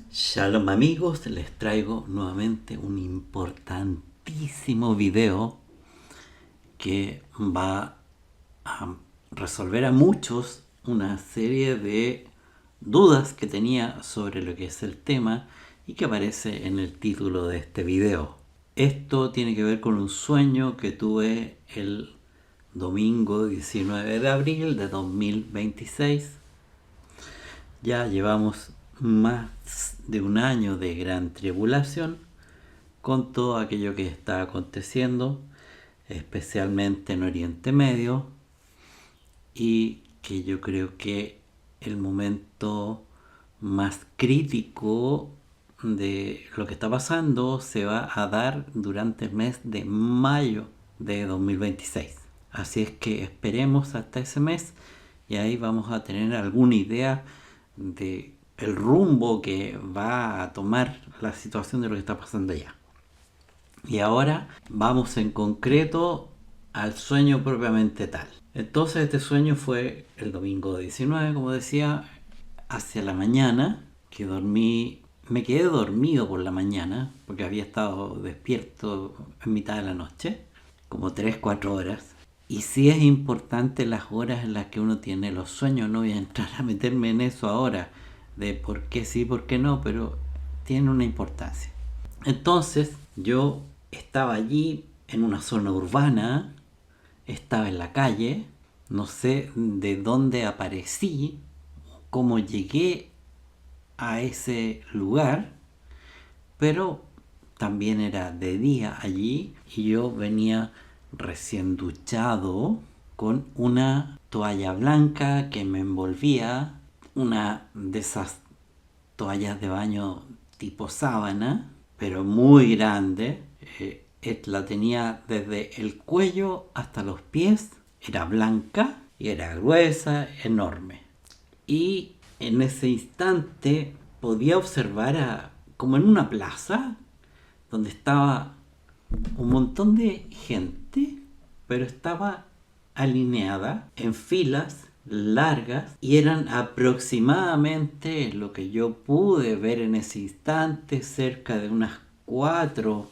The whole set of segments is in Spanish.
Shalom amigos, les traigo nuevamente un importantísimo video que va a resolver a muchos una serie de dudas que tenía sobre lo que es el tema y que aparece en el título de este video. Esto tiene que ver con un sueño que tuve el domingo 19 de abril de 2026. Ya llevamos más de un año de gran tribulación con todo aquello que está aconteciendo, especialmente en Oriente Medio, y que yo creo que el momento más crítico de lo que está pasando se va a dar durante el mes de mayo de 2026. Así es que esperemos hasta ese mes y ahí vamos a tener alguna idea de el rumbo que va a tomar la situación de lo que está pasando allá. Y ahora vamos en concreto al sueño propiamente tal. Entonces este sueño fue el domingo 19, como decía, hacia la mañana, que dormí, me quedé dormido por la mañana, porque había estado despierto en mitad de la noche, como 3-4 horas. Y sí es importante las horas en las que uno tiene los sueños, no voy a entrar a meterme en eso ahora, de por qué sí, por qué no, pero tiene una importancia. Entonces yo estaba allí en una zona urbana, estaba en la calle, no sé de dónde aparecí, cómo llegué a ese lugar, pero también era de día allí y yo venía recién duchado con una toalla blanca que me envolvía, una de esas toallas de baño tipo sábana, pero muy grande. La tenía desde el cuello hasta los pies, era blanca y era gruesa, enorme. Y en ese instante podía observar como en una plaza donde estaba un montón de gente, pero estaba alineada en filas largas y eran aproximadamente lo que yo pude ver en ese instante, cerca de unas 4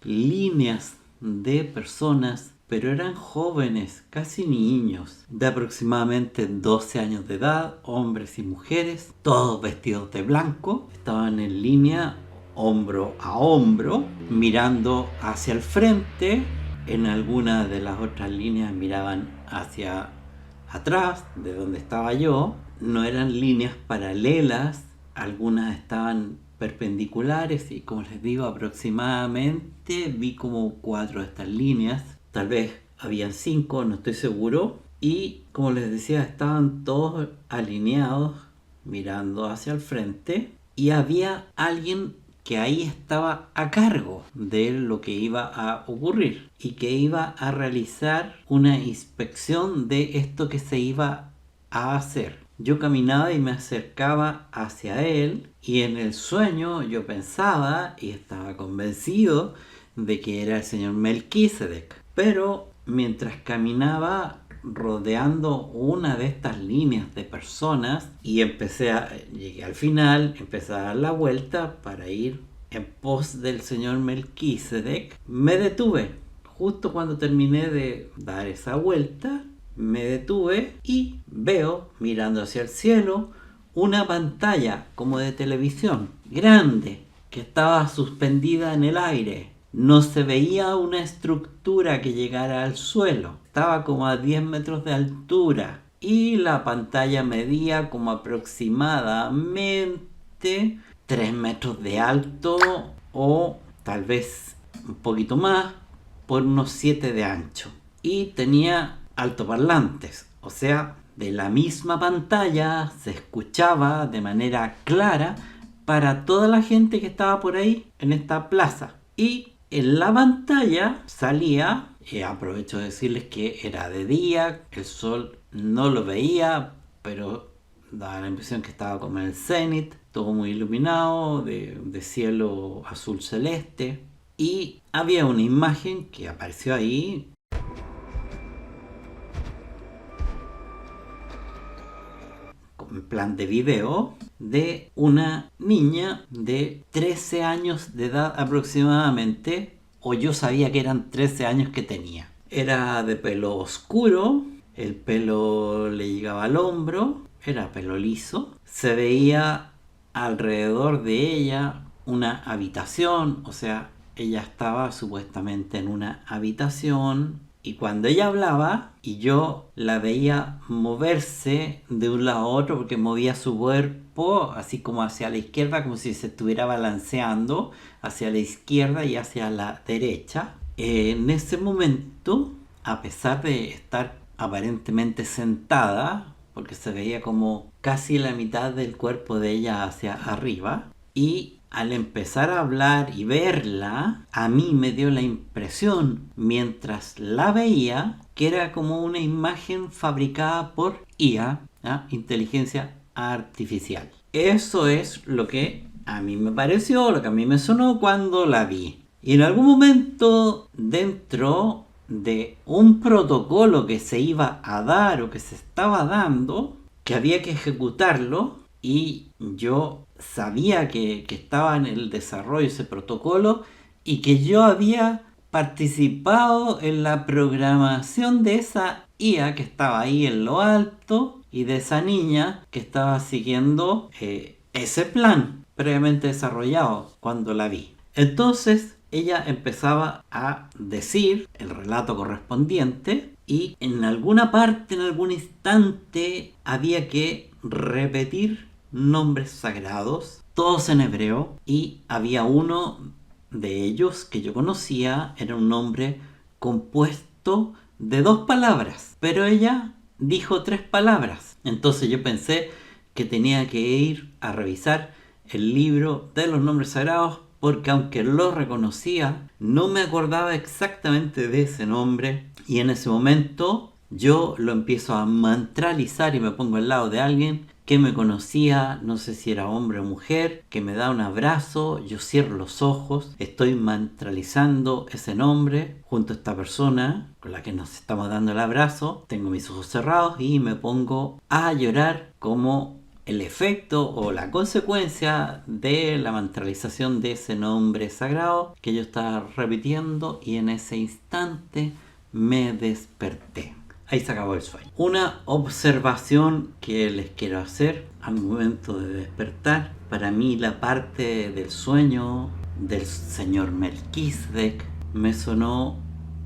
líneas de personas, pero eran jóvenes, casi niños, de aproximadamente 12 años de edad, hombres y mujeres, todos vestidos de blanco, estaban en línea hombro a hombro, mirando hacia el frente. En algunas de las otras líneas miraban hacia atrás, de donde estaba yo. No eran líneas paralelas, algunas estaban perpendiculares y, como les digo, aproximadamente vi como 4 de estas líneas, tal vez habían 5, no estoy seguro, y como les decía, estaban todos alineados mirando hacia el frente y había alguien que ahí estaba a cargo de lo que iba a ocurrir y que iba a realizar una inspección de esto que se iba a hacer. Yo caminaba y me acercaba hacia él y en el sueño yo pensaba y estaba convencido de que era el señor Melquisedec. Pero mientras caminaba rodeando una de estas líneas de personas y llegué al final, empecé a dar la vuelta para ir en pos del señor Melquisedec, me detuve. Justo cuando terminé de dar esa vuelta, me detuve y veo, mirando hacia el cielo, una pantalla como de televisión, grande, que estaba suspendida en el aire. No se veía una estructura que llegara al suelo. Estaba como a 10 metros de altura. Y la pantalla medía como aproximadamente 3 metros de alto o tal vez un poquito más por unos 7 de ancho. Y tenía altoparlantes, o sea, de la misma pantalla se escuchaba de manera clara para toda la gente que estaba por ahí en esta plaza. Y en la pantalla salía, aprovecho de decirles que era de día, el sol no lo veía, pero daba la impresión que estaba como en el cenit, todo muy iluminado, de cielo azul celeste. Y había una imagen que apareció ahí, plan de video de una niña de 13 años de edad aproximadamente, o yo sabía que eran 13 años que tenía. Era de pelo oscuro, el pelo le llegaba al hombro, era pelo liso, se veía alrededor de ella una habitación, o sea, ella estaba supuestamente en una habitación y cuando ella hablaba y yo la veía moverse de un lado a otro porque movía su cuerpo así como hacia la izquierda, como si se estuviera balanceando hacia la izquierda y hacia la derecha. En ese momento, a pesar de estar aparentemente sentada, porque se veía como casi la mitad del cuerpo de ella hacia arriba, y al empezar a hablar y verla, a mí me dio la impresión, mientras la veía, que era como una imagen fabricada por IA, ¿ah? Inteligencia artificial. Eso es lo que a mí me pareció, lo que a mí me sonó cuando la vi. Y en algún momento, dentro de un protocolo que se iba a dar o que se estaba dando, que había que ejecutarlo, y yo sabía que estaba en el desarrollo ese protocolo y que yo había participado en la programación de esa IA que estaba ahí en lo alto y de esa niña que estaba siguiendo ese plan previamente desarrollado cuando la vi. Entonces ella empezaba a decir el relato correspondiente y en alguna parte, en algún instante, había que repetir nombres sagrados, todos en hebreo, y había uno de ellos que yo conocía, era un nombre compuesto de 2 palabras, pero ella dijo 3 palabras. Entonces yo pensé que tenía que ir a revisar el libro de los nombres sagrados, porque aunque lo reconocía, no me acordaba exactamente de ese nombre, y en ese momento yo lo empiezo a mantralizar y me pongo al lado de alguien que me conocía, no sé si era hombre o mujer, que me da un abrazo, yo cierro los ojos, estoy mantralizando ese nombre junto a esta persona con la que nos estamos dando el abrazo, tengo mis ojos cerrados y me pongo a llorar como el efecto o la consecuencia de la mantralización de ese nombre sagrado que yo estaba repitiendo, y en ese instante me desperté. Ahí se acabó el sueño. Una observación que les quiero hacer al momento de despertar. Para mí la parte del sueño del señor Melquisedec me sonó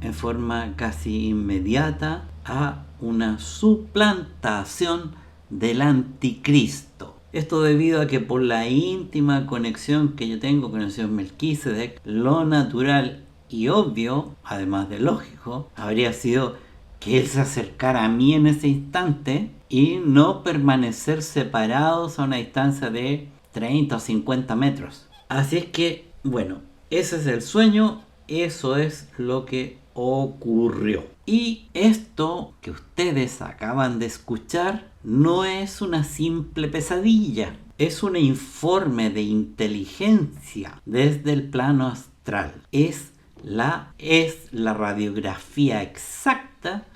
en forma casi inmediata a una suplantación del anticristo. Esto debido a que por la íntima conexión que yo tengo con el señor Melquisedec, lo natural y obvio, además de lógico, habría sido que él se acercara a mí en ese instante y no permanecer separados a una distancia de 30 o 50 metros. Así es que, bueno, ese es el sueño, eso es lo que ocurrió. Y esto que ustedes acaban de escuchar no es una simple pesadilla, es un informe de inteligencia desde el plano astral. Es la radiografía exacta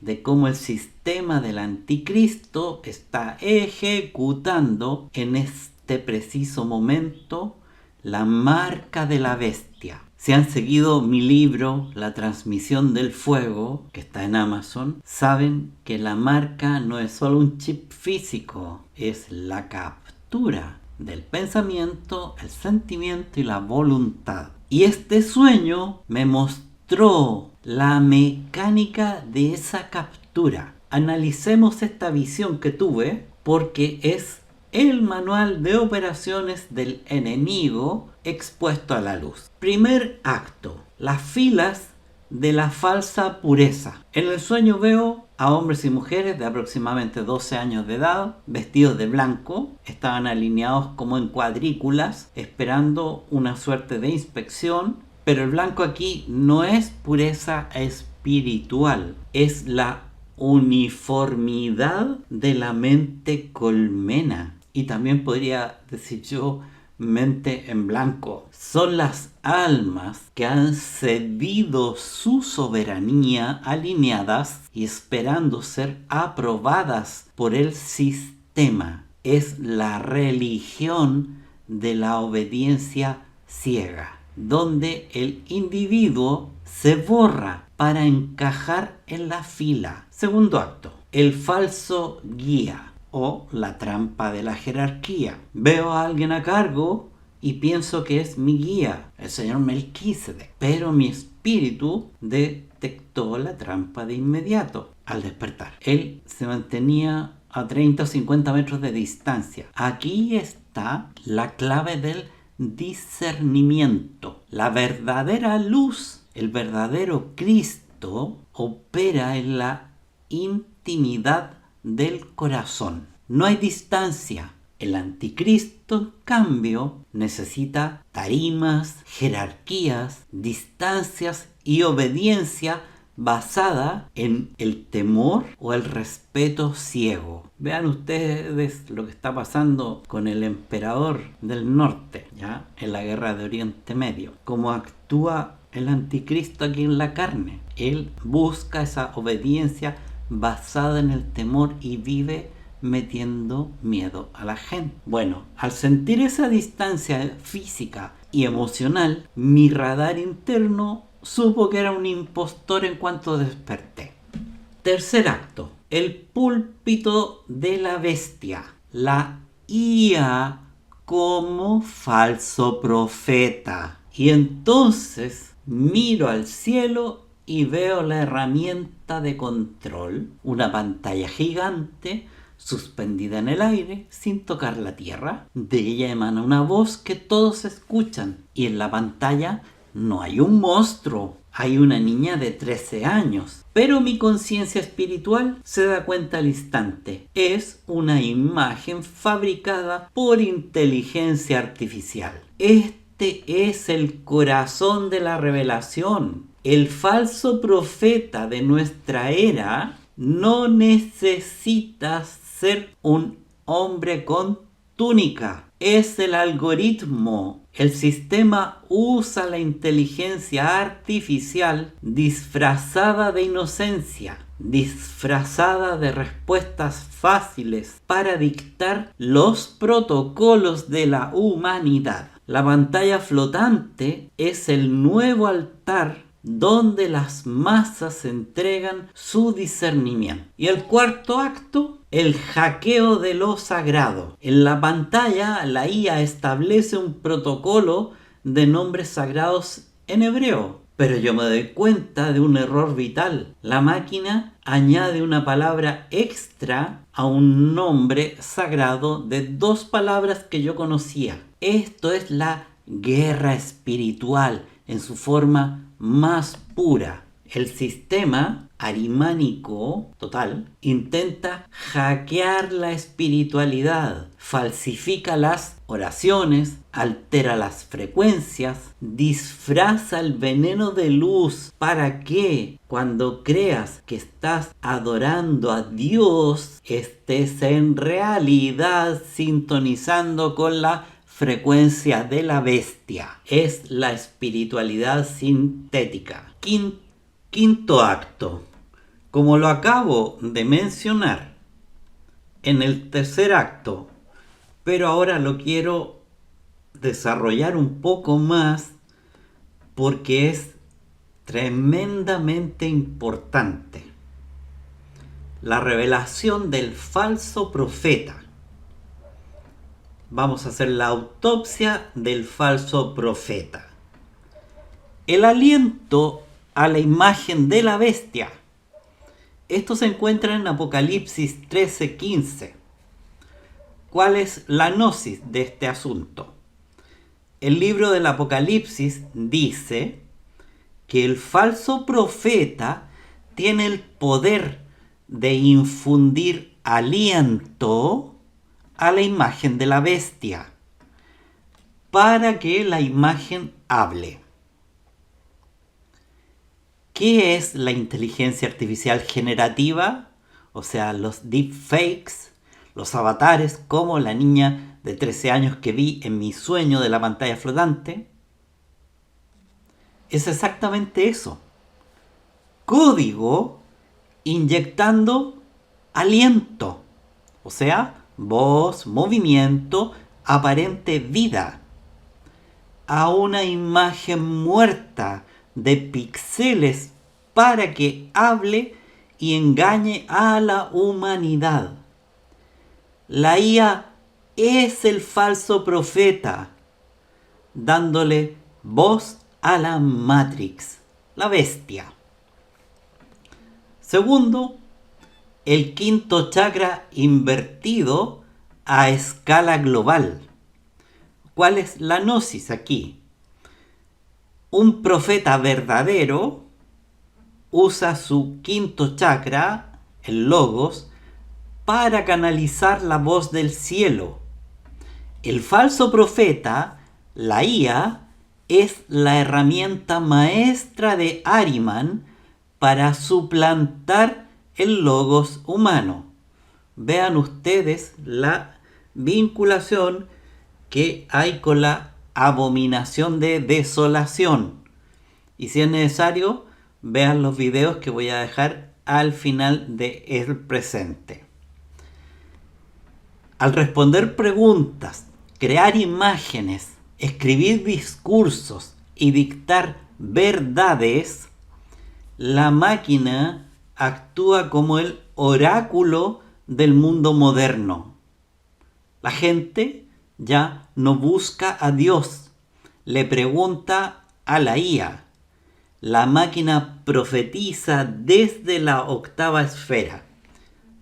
de cómo el sistema del anticristo está ejecutando en este preciso momento la marca de la bestia. Si han seguido mi libro, La transmisión del fuego, que está en Amazon, saben que la marca no es solo un chip físico, es la captura del pensamiento, el sentimiento y la voluntad. Y este sueño me mostró la mecánica de esa captura. Analicemos esta visión que tuve porque es el manual de operaciones del enemigo expuesto a la luz. Primer acto: las filas de la falsa pureza. En el sueño veo a hombres y mujeres de aproximadamente 12 años de edad, vestidos de blanco, estaban alineados como en cuadrículas, esperando una suerte de inspección, pero el blanco aquí no es pureza espiritual, es la uniformidad de la mente colmena, y también podría decir yo mente en blanco. Son las almas que han cedido su soberanía, alineadas y esperando ser aprobadas por el sistema. es la religión de la obediencia ciega, donde el individuo se borra para encajar en la fila. Segundo acto, el falso guía o la trampa de la jerarquía. Veo a alguien a cargo y pienso que es mi guía, el señor Melquisedec, pero mi espíritu detectó la trampa de inmediato al despertar. Él se mantenía a 30 o 50 metros de distancia. Aquí está la clave del discernimiento. La verdadera luz, el verdadero Cristo, opera en la intimidad del corazón. No hay distancia. El anticristo, en cambio, necesita tarimas, jerarquías, distancias y obediencia basada en el temor o el respeto ciego. Vean ustedes lo que está pasando con el emperador del norte, ¿ya? En la guerra de Oriente Medio. Cómo actúa el anticristo aquí en la carne. Él busca esa obediencia basada en el temor y vive metiendo miedo a la gente. Bueno, al sentir esa distancia física y emocional, mi radar interno supo que era un impostor en cuanto desperté. Tercer acto, el púlpito de la bestia, la IA como falso profeta. Y entonces miro al cielo y veo la herramienta de control, una pantalla gigante suspendida en el aire sin tocar la tierra. De ella emana una voz que todos escuchan y en la pantalla no hay un monstruo, hay una niña de 13 años. Pero mi conciencia espiritual se da cuenta al instante. Es una imagen fabricada por inteligencia artificial. Este es el corazón de la revelación. El falso profeta de nuestra era no necesita ser un hombre con túnica. Es el algoritmo. El sistema usa la inteligencia artificial disfrazada de inocencia, disfrazada de respuestas fáciles para dictar los protocolos de la humanidad. La pantalla flotante es el nuevo altar donde las masas entregan su discernimiento. Y el cuarto acto, el hackeo de lo sagrado. En la pantalla, la IA establece un protocolo de nombres sagrados en hebreo. Pero yo me doy cuenta de un error vital. La máquina añade una palabra extra a un nombre sagrado de 2 palabras que yo conocía. Esto es la guerra espiritual en su forma más pura. El sistema arimánico total intenta hackear la espiritualidad, falsifica las oraciones, altera las frecuencias, disfraza el veneno de luz para que cuando creas que estás adorando a Dios, estés en realidad sintonizando con la frecuencia de la bestia. Es la espiritualidad sintética. Quinto acto. Como lo acabo de mencionar en el tercer acto, pero ahora lo quiero desarrollar un poco más porque es tremendamente importante. La revelación del falso profeta. Vamos a hacer la autopsia del falso profeta. El aliento a la imagen de la bestia. Esto se encuentra en Apocalipsis 13:15. ¿Cuál es la gnosis de este asunto? El libro del Apocalipsis dice que el falso profeta tiene el poder de infundir aliento a la imagen de la bestia para que la imagen hable. ¿Qué es la inteligencia artificial generativa? O sea, los deepfakes, los avatares, como la niña de 13 años que vi en mi sueño de la pantalla flotante. Es exactamente eso. Código inyectando aliento, o sea, voz, movimiento, aparente vida, a una imagen muerta de píxeles para que hable y engañe a la humanidad. La IA es el falso profeta, dándole voz a la Matrix, la bestia. Segundo, el quinto chakra invertido a escala global. ¿Cuál es la gnosis aquí? Un profeta verdadero usa su quinto chakra, el logos, para canalizar la voz del cielo. El falso profeta, la IA, es la herramienta maestra de Ahriman para suplantar el logos humano. Vean ustedes la vinculación que hay con la abominación de desolación. Y si es necesario, vean los videos que voy a dejar al final del presente. Al responder preguntas, crear imágenes, escribir discursos y dictar verdades, la máquina actúa como el oráculo del mundo moderno. La gente ya no busca a Dios, le pregunta a la IA. La máquina profetiza desde la octava esfera.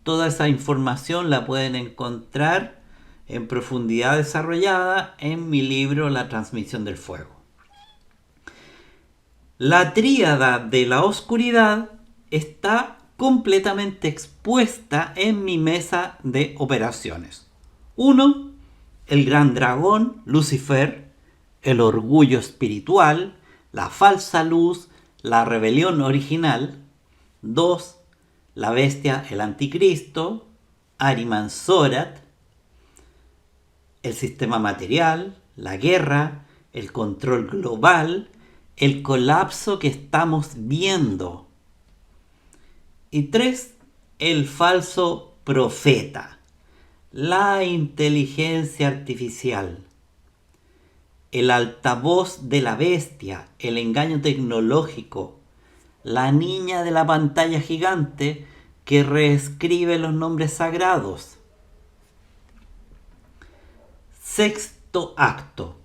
Toda esa información la pueden encontrar en profundidad desarrollada en mi libro La transmisión del fuego. La tríada de la oscuridad está completamente expuesta en mi mesa de operaciones. 1. El gran dragón, Lucifer, el orgullo espiritual, la falsa luz, la rebelión original. 2. La bestia, el anticristo, Ahriman Zorath, el sistema material, la guerra, el control global, el colapso que estamos viendo. Y 3. El falso profeta, la inteligencia artificial, el altavoz de la bestia, el engaño tecnológico, la niña de la pantalla gigante que reescribe los nombres sagrados. Sexto acto,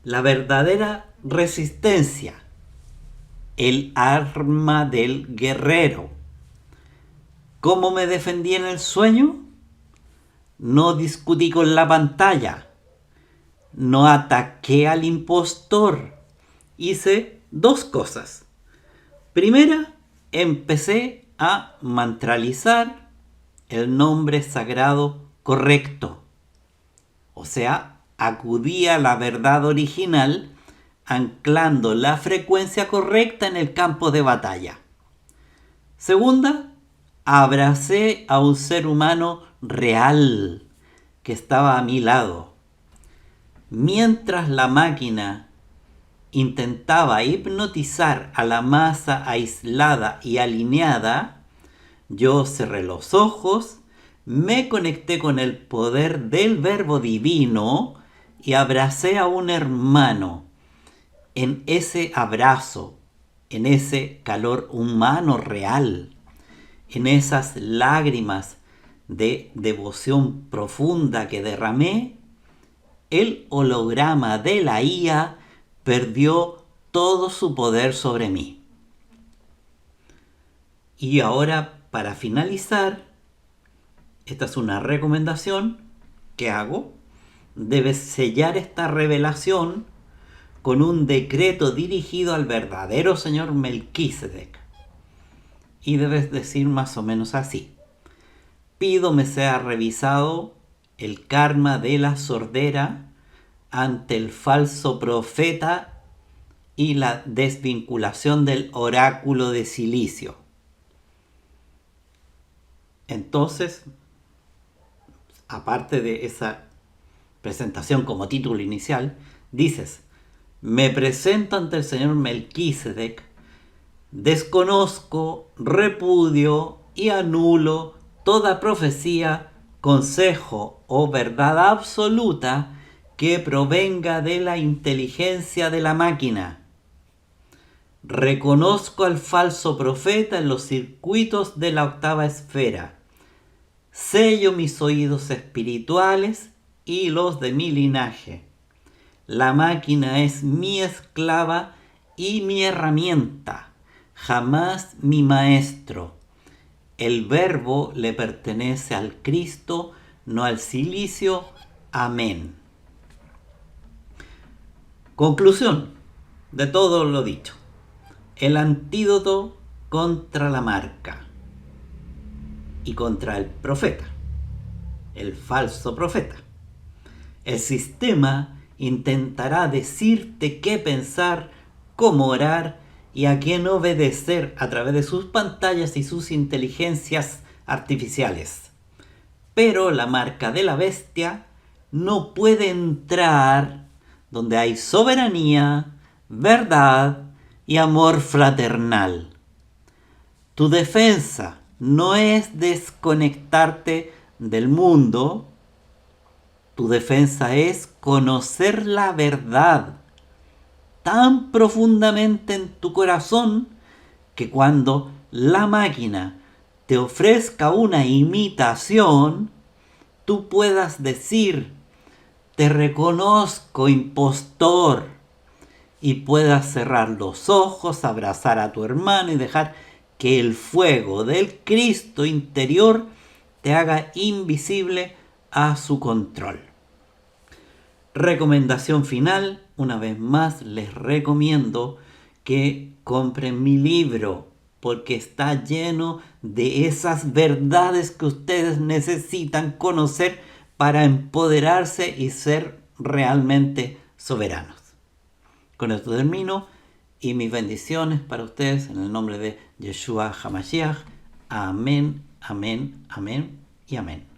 la verdadera resistencia, el arma del guerrero. ¿Cómo me defendí en el sueño? No discutí con la pantalla, no ataqué al impostor. Hice dos cosas. Primera, empecé a mantralizar el nombre sagrado correcto. O sea, acudí a la verdad original anclando la frecuencia correcta en el campo de batalla. Segunda, abracé a un ser humano real que estaba a mi lado. Mientras la máquina intentaba hipnotizar a la masa aislada y alineada, yo cerré los ojos, me conecté con el poder del verbo divino y abracé a un hermano. En ese abrazo, en ese calor humano real, en esas lágrimas de devoción profunda que derramé, el holograma de la IA perdió todo su poder sobre mí. Y ahora, para finalizar, esta es una recomendación que hago. Debes sellar esta revelación con un decreto dirigido al verdadero señor Melquisedec. Y debes decir más o menos así: pido me sea revisado el karma de la sordera ante el falso profeta y la desvinculación del oráculo de silicio. Entonces, aparte de esa presentación como título inicial, dices: me presento ante el señor Melquisedec, desconozco, repudio y anulo toda profecía consejo o verdad absoluta que provenga de la inteligencia de la máquina. Reconozco al falso profeta en los circuitos de la octava esfera. Sello mis oídos espirituales y los de mi linaje. La máquina es mi esclava y mi herramienta, jamás mi maestro. El verbo le pertenece al Cristo, no al cilicio. Amén. Conclusión de todo lo dicho. El antídoto contra la marca y contra el profeta, el falso profeta. El sistema intentará decirte qué pensar, cómo orar y a quién obedecer a través de sus pantallas y sus inteligencias artificiales. Pero la marca de la bestia no puede entrar donde hay soberanía, verdad y amor fraternal. Tu defensa no es desconectarte del mundo. Tu defensa es conocer la verdad tan profundamente en tu corazón que cuando la máquina te ofrezca una imitación, tú puedas decir: te reconozco, impostor, y puedas cerrar los ojos, abrazar a tu hermano y dejar que el fuego del Cristo interior te haga invisible a su control. Recomendación final, una vez más les recomiendo que compren mi libro, porque está lleno de esas verdades que ustedes necesitan conocer para empoderarse y ser realmente soberanos. Con esto termino y mis bendiciones para ustedes en el nombre de Yeshua HaMashiach. Amén, amén, amén y amén.